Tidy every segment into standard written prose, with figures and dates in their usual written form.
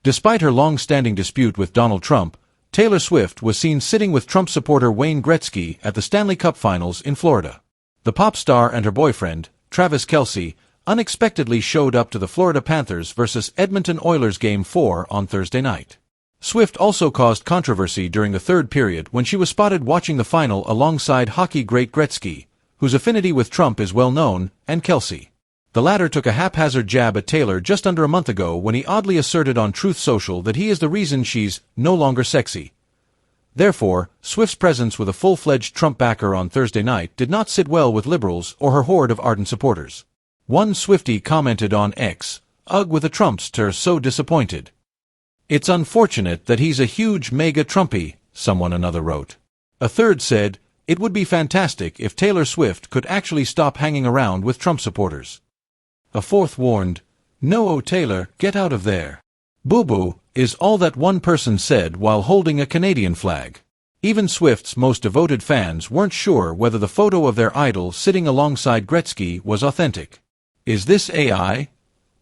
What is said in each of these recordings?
Despite her long-standing dispute with Donald Trump, Taylor Swift was seen sitting with Trump supporter Wayne Gretzky at the Stanley Cup Finals in Florida. The pop star and her boyfriend, Travis Kelce, unexpectedly showed up to the Florida Panthers vs. Edmonton Oilers Game 4 on Thursday night. Swift also caused controversy during the third period when she was spotted watching the final alongside hockey great Gretzky, whose affinity with Trump is well known, and Kelce. The latter took a haphazard jab at Taylor just under a month ago when he oddly asserted on Truth Social that he is the reason she's no longer sexy. Therefore, Swift's presence with a full-fledged Trump backer on Thursday night did not sit well with liberals or her horde of ardent supporters. One Swiftie commented on X, "Ugh, with a Trumpster so disappointed. It's unfortunate that he's a huge mega Trumpy," another wrote. A third said, "It would be fantastic if Taylor Swift could actually stop hanging around with Trump supporters." A fourth warned, "No, Taylor, get out of there. Boo-boo," is all that one person said while holding a Canadian flag. Even Swift's most devoted fans weren't sure whether the photo of their idol sitting alongside Gretzky was authentic. "Is this AI?"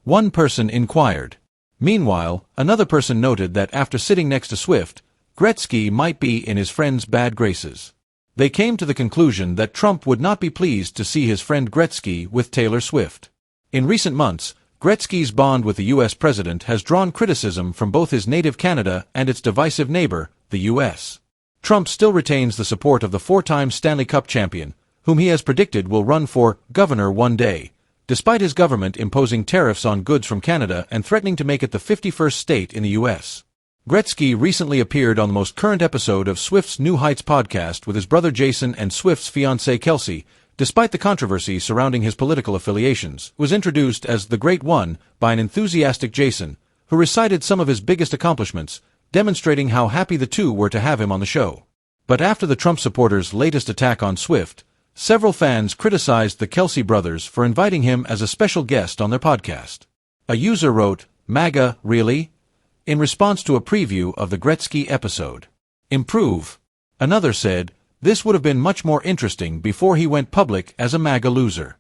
one person inquired. Meanwhile, another person noted that after sitting next to Swift, Gretzky might be in his friend's bad graces. They came to the conclusion that Trump would not be pleased to see his friend Gretzky with Taylor Swift. In recent months, Gretzky's bond with the U.S. president has drawn criticism from both his native Canada and its divisive neighbor, the U.S. Trump still retains the support of the four-time Stanley Cup champion, whom he has predicted will run for governor one day, despite his government imposing tariffs on goods from Canada and threatening to make it the 51st state in the U.S. Gretzky recently appeared on the most current episode of Swift's New Heights podcast with his brother Jason and Swift's fiancée Kelce. Despite the controversy surrounding his political affiliations, was introduced as the Great One by an enthusiastic Jason, who recited some of his biggest accomplishments, demonstrating how happy the two were to have him on the show. But after the Trump supporters' latest attack on Swift, several fans criticized the Kelce brothers for inviting him as a special guest on their podcast. A user wrote, "MAGA, really?" in response to a preview of the Gretzky episode. "Improve." Another said, "This would have been much more interesting before he went public as a MAGA loser."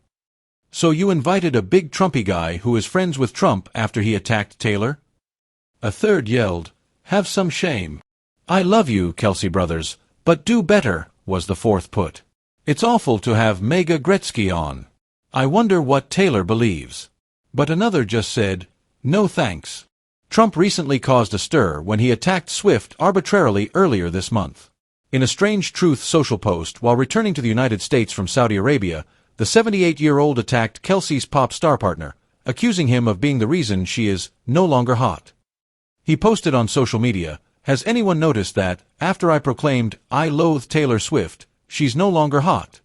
"So you invited a big Trumpy guy who is friends with Trump after he attacked Taylor?" A third yelled, "Have some shame." "I love you, Kelce brothers, but do better," was the fourth put. "It's awful to have Mega Gretzky on. I wonder what Taylor believes." But another just said, "No thanks." Trump recently caused a stir when he attacked Swift arbitrarily earlier this month. In a strange Truth Social post while returning to the United States from Saudi Arabia, the 78-year-old attacked Kelce's pop star partner, accusing him of being the reason she is no longer hot. He posted on social media, "Has anyone noticed that, after I proclaimed I loathe Taylor Swift, she's no longer hot?"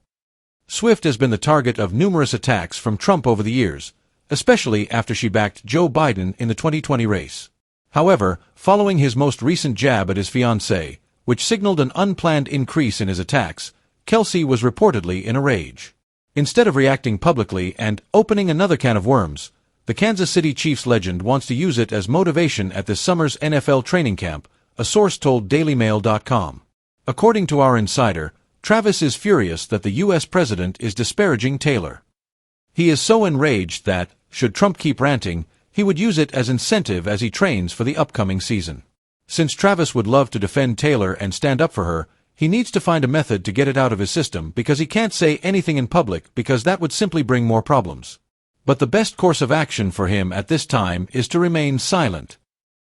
Swift has been the target of numerous attacks from Trump over the years, especially after she backed Joe Biden in the 2020 race. However, following his most recent jab at his fiancée, which signaled an unplanned increase in his attacks, Kelce was reportedly in a rage. Instead of reacting publicly and opening another can of worms, the Kansas City Chiefs legend wants to use it as motivation at this summer's NFL training camp, a source told DailyMail.com. According to our insider, Travis is furious that the U.S. president is disparaging Taylor. He is so enraged that, should Trump keep ranting, he would use it as incentive as he trains for the upcoming season. Since Travis would love to defend Taylor and stand up for her, he needs to find a method to get it out of his system because he can't say anything in public because that would simply bring more problems. But the best course of action for him at this time is to remain silent.